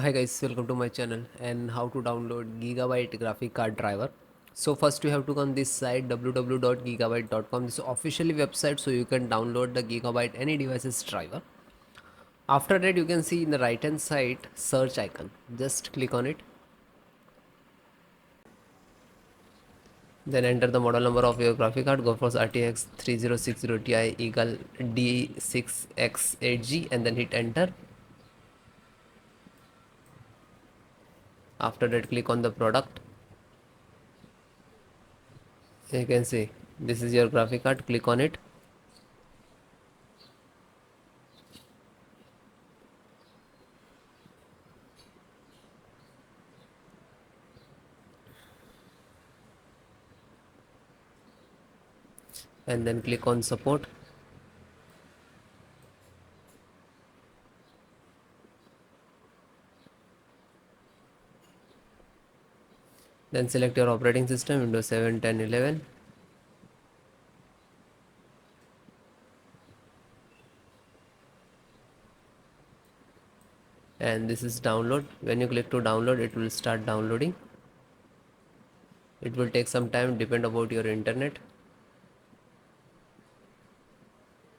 Hi guys, welcome to my channel and how to download Gigabyte graphic card driver. So first you have to go on this site www.gigabyte.com. This is officially website, so you can download the Gigabyte any devices driver. After that you can see in the right hand side search icon. Just click on it. Then enter the model number of your graphic card, GeForce RTX 3060 Ti equal D6X 8G, and then hit enter. After that click on the product. You can see this is your graphic card. Click on it. And then click on support. Then select your operating system, Windows 7, 10, 11. And this is download. When you click to download, it will start downloading. It will take some time, depend about your internet.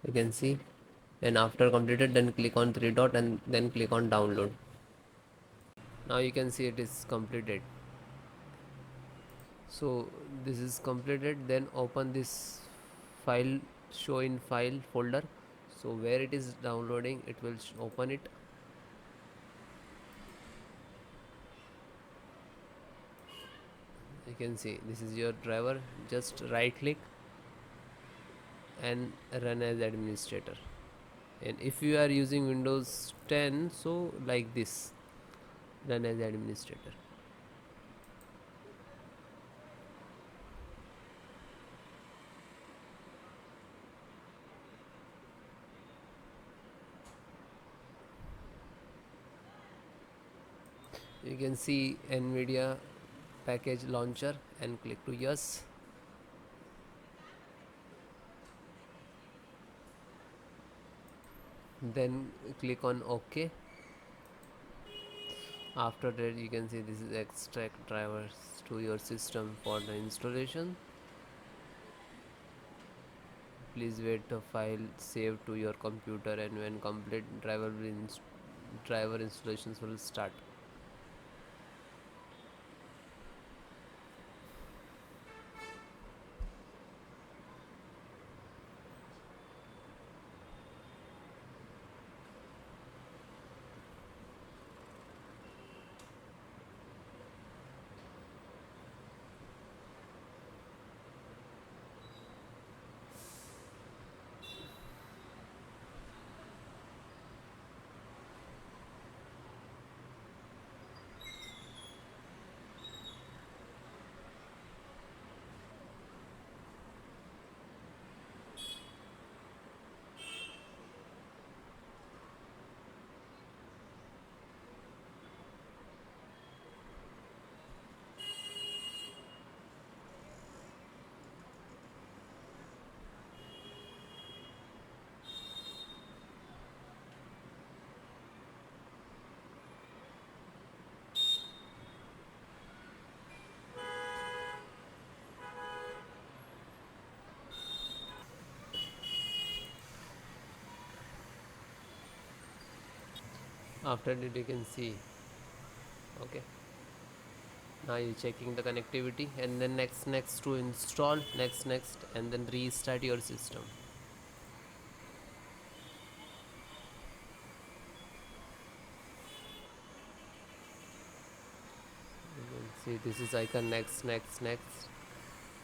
You can see. And after completed, then click on three dot and then click on download. Now you can see it is completed. So this is completed. Then open this file, show in file folder. So where it is downloading, it will open it. You can see this is your driver. Just right click and run as administrator. And if you are using Windows 10, so like this, run as administrator. You can see Nvidia package launcher and click to yes. Then click on OK. After that you can see this is extract drivers to your system for the installation. Please wait the file save to your computer, and when complete driver installations will start. After that you can see, okay, now you're checking the connectivity, and then next to install, next and then restart your system. You can see this is icon, next,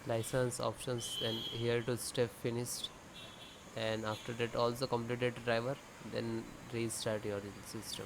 license options, and here to step finished. And after that also completed driver, then restart your system.